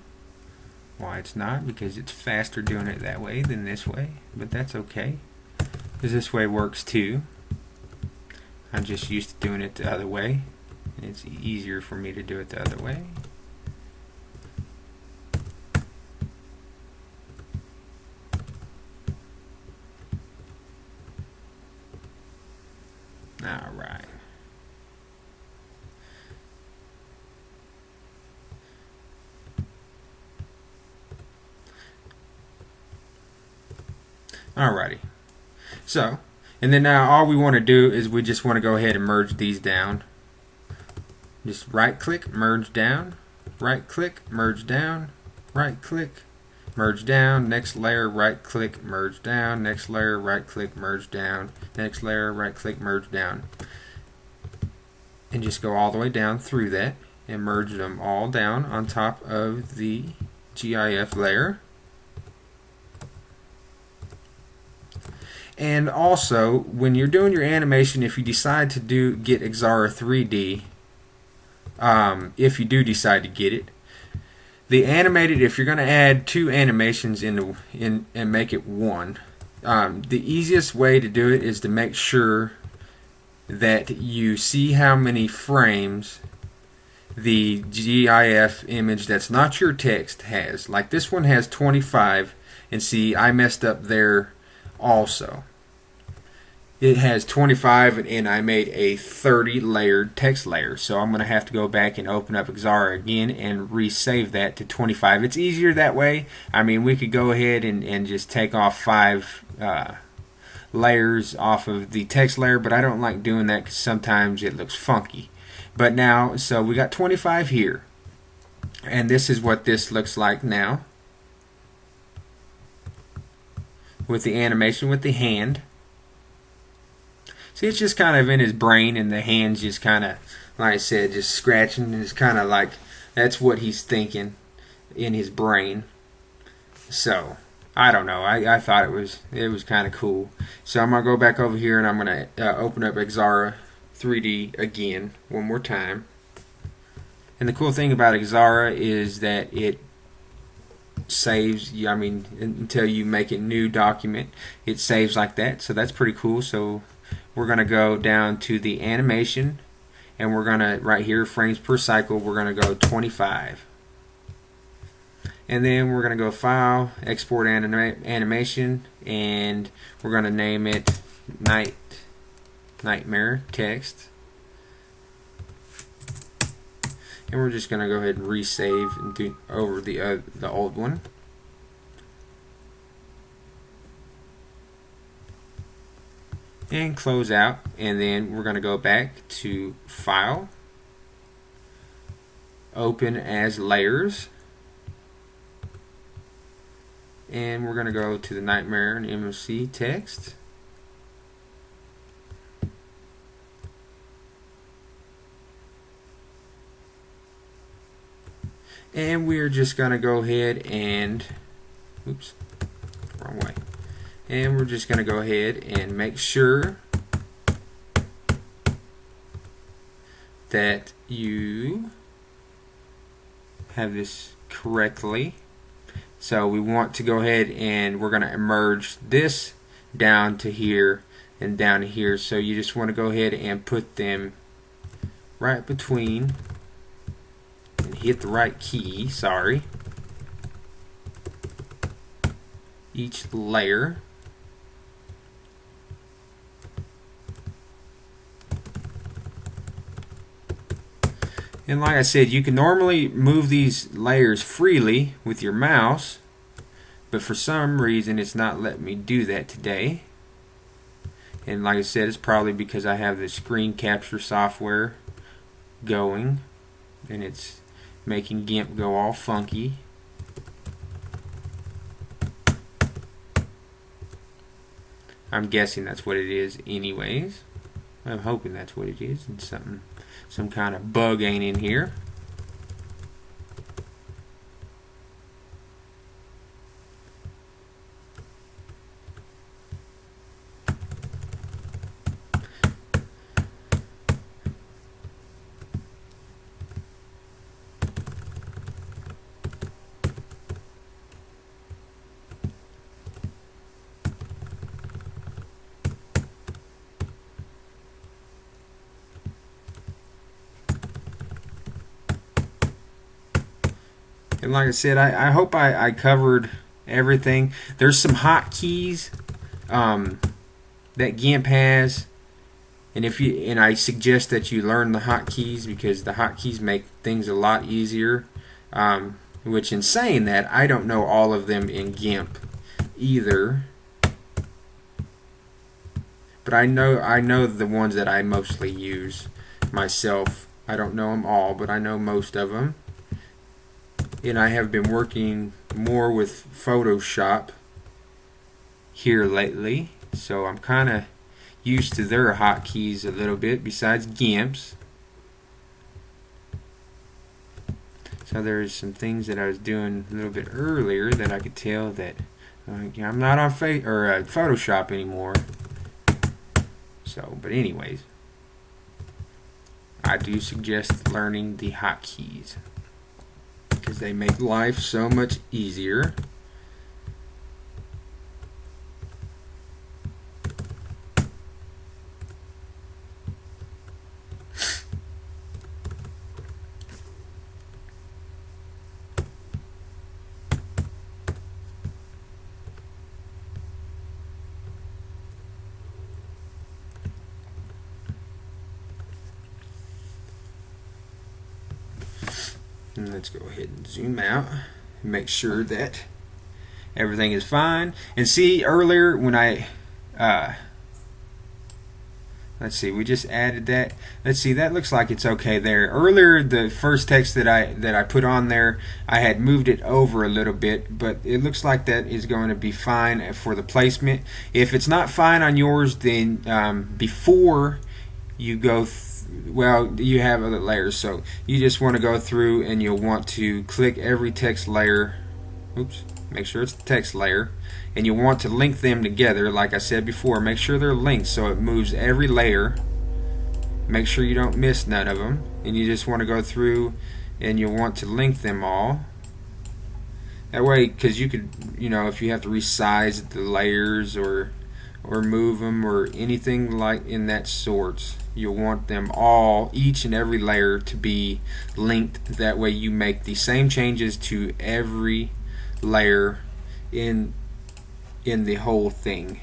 why it's not, because it's faster doing it that way than this way. But that's okay, because this way works too. I'm just used to doing it the other way, and it's easier for me to do it the other way. Alright. Alrighty. So, and then now all we want to do is we just want to go ahead and merge these down. Just right click, merge down, right click, merge down, right click, merge down, next layer, right click, merge down, next layer, right click, merge down, next layer, right click, merge down. And just go all the way down through that and merge them all down on top of the GIF layer. And also, when you're doing your animation, if you decide to get Xara 3D, if you do decide to get it, the animated, if you're going to add two animations and make it one, the easiest way to do it is to make sure that you see how many frames the GIF image that's not your text has. Like this one has 25, and see, I messed up there also. It has 25, and I made a 30 layered text layer, so I'm going to have to go back and open up Xara again and resave that to 25. It's easier that way. I mean, we could go ahead and just take off 5 layers off of the text layer, but I don't like doing that because sometimes it looks funky. But now, so we got 25 here, and this is what this looks like now with the animation with the hand. See, it's just kind of in his brain, and the hand's just kind of, like I said, just scratching, and it's kind of like that's what he's thinking in his brain. So I don't know. I thought it was kind of cool. So I'm gonna go back over here, and I'm gonna open up Xara 3D again one more time. And the cool thing about Xara is that it saves, I mean, until you make a new document, it saves like that. So that's pretty cool. So we're going to go down to the animation, and we're going to, right here, frames per cycle, we're going to go 25. And then we're going to go File, Export Animation, and we're going to name it Nightmare Text. And we're just going to go ahead and resave and do over the old one. And close out, and then we're going to go back to File, Open as Layers, and we're going to go to the Nightmare and MMC text. And we're just going to go ahead and, oops, wrong way. And we're just going to go ahead and make sure that you have this correctly. So we want to go ahead and we're going to merge this down to here and down to here. So you just want to go ahead and put them right between, and hit the right key, sorry, each layer. And like I said, you can normally move these layers freely with your mouse, but for some reason it's not letting me do that today. And like I said, it's probably because I have the screen capture software going and it's making Gimp go all funky. I'm guessing that's what it is anyways. I'm hoping that's what it is, and some kind of bug ain't in here. And like I said, I hope I covered everything. There's some hotkeys that Gimp has, and I suggest that you learn the hotkeys because the hotkeys make things a lot easier. Which, in saying that, I don't know all of them in Gimp either, but I know the ones that I mostly use myself. I don't know them all, but I know most of them. And I have been working more with Photoshop here lately, so I'm kind of used to their hotkeys a little bit besides Gimp's. So there's some things that I was doing a little bit earlier that I could tell that I'm not on Photoshop anymore. So, but anyways, I do suggest learning the hotkeys, because they make life so much easier. And let's go ahead and zoom out and make sure that everything is fine. And see, earlier when I let's see, we just added that. Let's see, that looks like it's okay there. Earlier, the first text that I put on there, I had moved it over a little bit, but it looks like that is going to be fine for the placement. If it's not fine on yours, then before you go well, you have other layers, so you just want to go through and you'll want to click every text layer. Oops, make sure it's the text layer, and you'll want to link them together. Like I said before, make sure they're linked so it moves every layer. Make sure you don't miss none of them, and you just want to go through and you'll want to link them all. That way, because you could, if you have to resize the layers or move them or anything like in that sort, you'll want them all, each and every layer, to be linked. That way you make the same changes to every layer in the whole thing.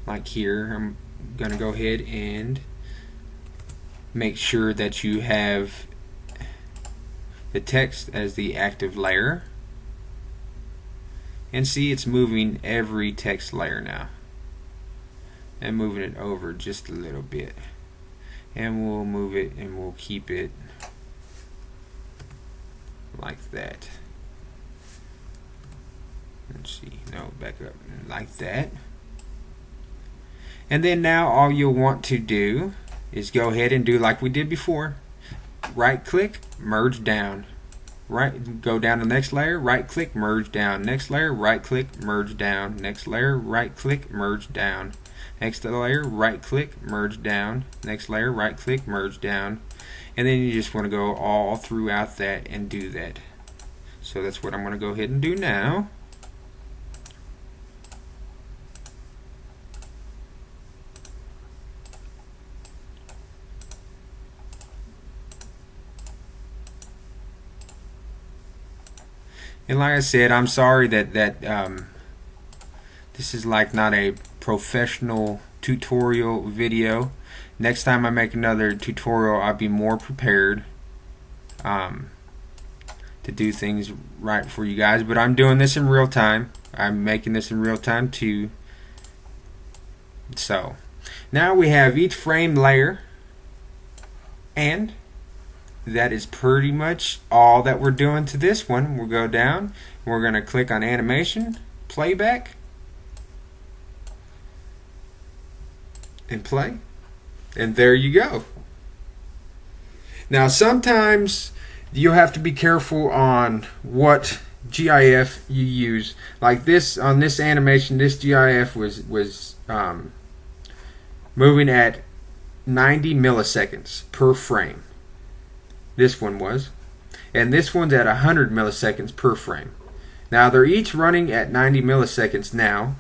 Like here, I'm gonna go ahead and make sure that you have the text as the active layer, and see, it's moving every text layer now and moving it over just a little bit, and we'll move it and we'll keep it like that. Let's see, no, back up, like that. And then now all you'll want to do is go ahead and do like we did before. Right click, merge down. Go down to the next layer, right click, merge down. Next layer, right click, merge down. Next layer, right click, merge down. Next layer, right click, merge down. Next layer, right click, merge down. And then you just want to go all throughout that and do that. So that's what I'm going to go ahead and do now. And like I said, I'm sorry that this is like not a professional tutorial video. Next time I make another tutorial, I'll be more prepared to do things right for you guys. But I'm doing this in real time. I'm making this in real time too. So now we have each frame layer, and that is pretty much all that we're doing to this one. We'll go down, we're going to click on animation, playback, and play, and there you go. Now sometimes you'll have to be careful on what GIF you use. Like this, on this animation, this GIF was moving at 90 milliseconds per frame. This one was, and this one's at 100 milliseconds per frame. Now they're each running at 90 milliseconds now,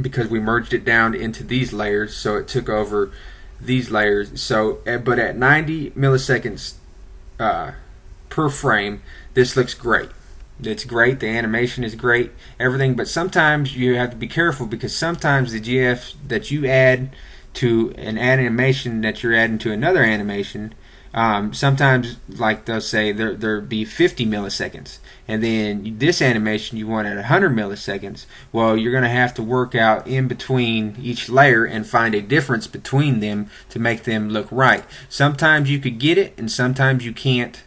because we merged it down into these layers, so it took over these layers. So, but at 90 milliseconds per frame, this looks great. It's great. The animation is great, everything. But sometimes you have to be careful, because sometimes the GIF that you add to an animation that you're adding to another animation, sometimes, like they'll say there'll be 50 milliseconds, and then this animation you want at 100 milliseconds. Well, you're going to have to work out in between each layer and find a difference between them to make them look right. Sometimes you could get it, and sometimes you can't.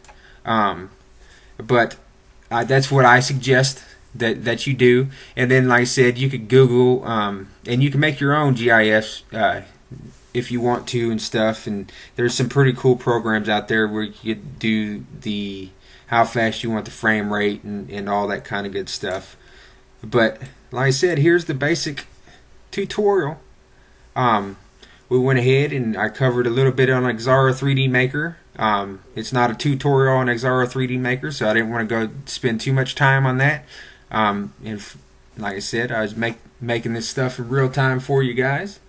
But that's what I suggest that you do. And then, like I said, you could Google, and you can make your own GIFs if you want to and stuff. And there's some pretty cool programs out there where you could do the how fast you want the frame rate and all that kind of good stuff. But like I said, here's the basic tutorial. We went ahead and I covered a little bit on Xara 3D Maker. It's not a tutorial on Xara 3D Maker, so I didn't want to go spend too much time on that. And like I said, I was making this stuff in real time for you guys.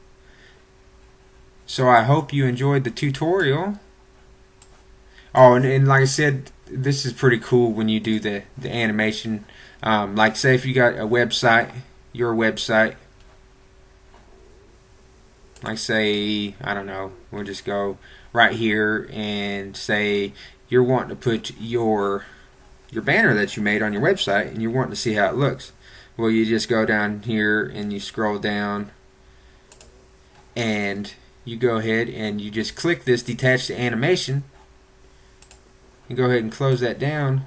So I hope you enjoyed the tutorial. Oh, and like I said, this is pretty cool when you do the animation. Like say if you got a website, your website, like say, I don't know, we'll just go right here and say you're wanting to put your banner that you made on your website, and you're wanting to see how it looks. Well, you just go down here and you scroll down, and you go ahead and you just click this detach to animation, and go ahead and close that down,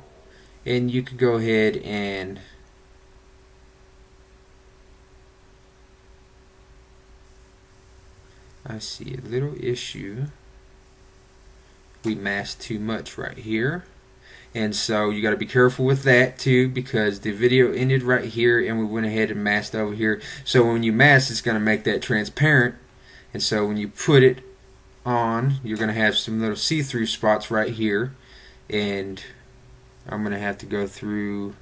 and you could go ahead and I see a little issue. We masked too much right here, and so you got to be careful with that too, because the video ended right here and we went ahead and masked over here. So when you mask, it's going to make that transparent, and so when you put it on, you're going to have some little see-through spots right here, and I'm gonna have to go through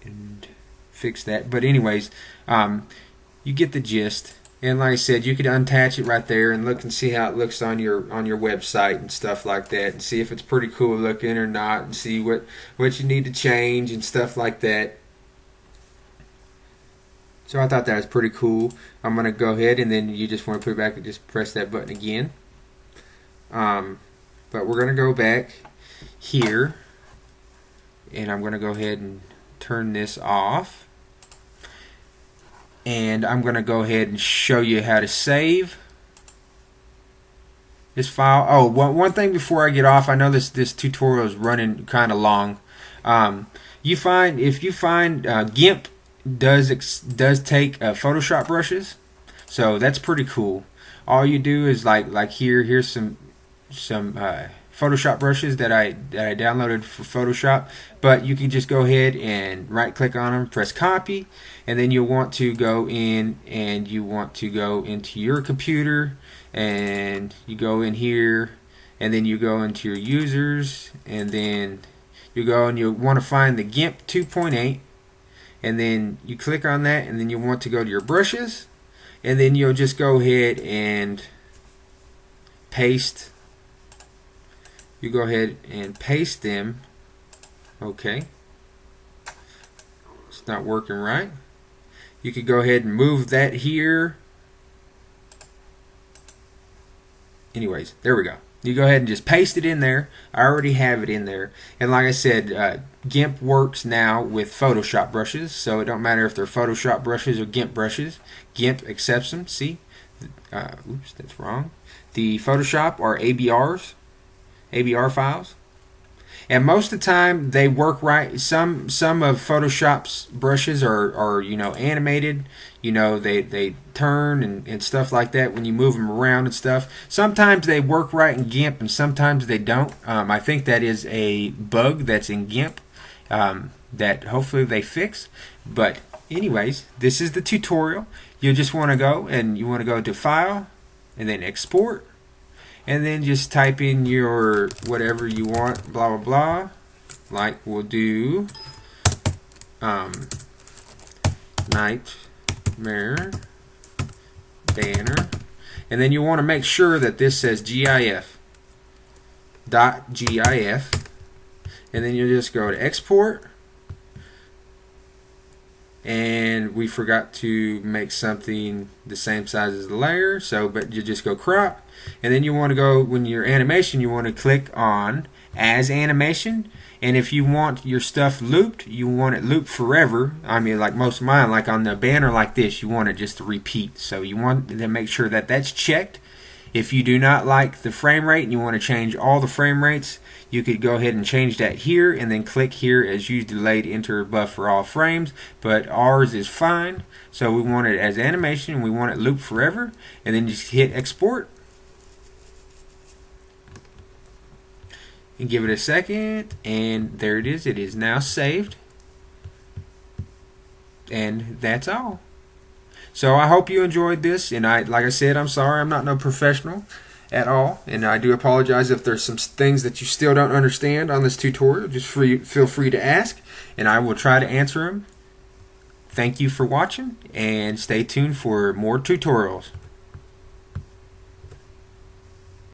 and fix that. But anyways, you get the gist. And like I said, you could unattach it right there and look and see how it looks on your website and stuff like that, and see if it's pretty cool looking or not, and see what you need to change and stuff like that. So I thought that was pretty cool. I'm gonna go ahead, and then you just want to put it back and just press that button again. But we're gonna go back here, and I'm gonna go ahead and turn this off. And I'm going to go ahead and show you how to save this file. Oh, one thing before I get off, I know this tutorial is running kind of long. If you find Gimp does take Photoshop brushes, so that's pretty cool. All you do is like here's some Photoshop brushes that I downloaded for Photoshop, but you can just go ahead and right click on them, press copy, and then you'll want to go in and you want to go into your computer, and you go in here, and then you go into your users, and then you go and you want to find the Gimp 2.8, and then you click on that, and then you want to go to your brushes, and then you'll just go ahead and paste. You go ahead and paste them. Okay, it's not working right. You could go ahead and move that here. Anyways, there we go. You go ahead and just paste it in there. I already have it in there. And like I said, Gimp works now with Photoshop brushes, so it don't matter if they're Photoshop brushes or Gimp brushes. Gimp accepts them. See? Oops, that's wrong. The Photoshop are ABR files, and most of the time they work right. Some of Photoshop's brushes are animated, they turn and stuff like that when you move them around and stuff. Sometimes they work right in Gimp and sometimes they don't. I think that is a bug that's in Gimp that hopefully they fix. But anyways, this is the tutorial. You just want to go to File and then Export, and then just type in your whatever you want, blah blah blah. Like we'll do Nightmare Banner, and then you want to make sure that this says GIF, and then you just go to Export. And we forgot to make something the same size as the layer, but you just go crop, and then you want to go, when your animation, you want to click on as animation, and if you want your stuff looped, you want it looped forever. I mean, like most of mine, like on the banner like this, you want it just to repeat, so you want to make sure that that's checked. If you do not like the frame rate and you want to change all the frame rates, you could go ahead and change that here, and then click here as use delayed enter buffer all frames, but ours is fine, so we want it as animation and we want it looped forever, and then just hit export and give it a second, and there it is now saved, and that's all. So I hope you enjoyed this, and like I said, I'm sorry, I'm not no professional at all, and I do apologize if there's some things that you still don't understand on this tutorial. Just feel free to ask, and I will try to answer them. Thank you for watching, and stay tuned for more tutorials.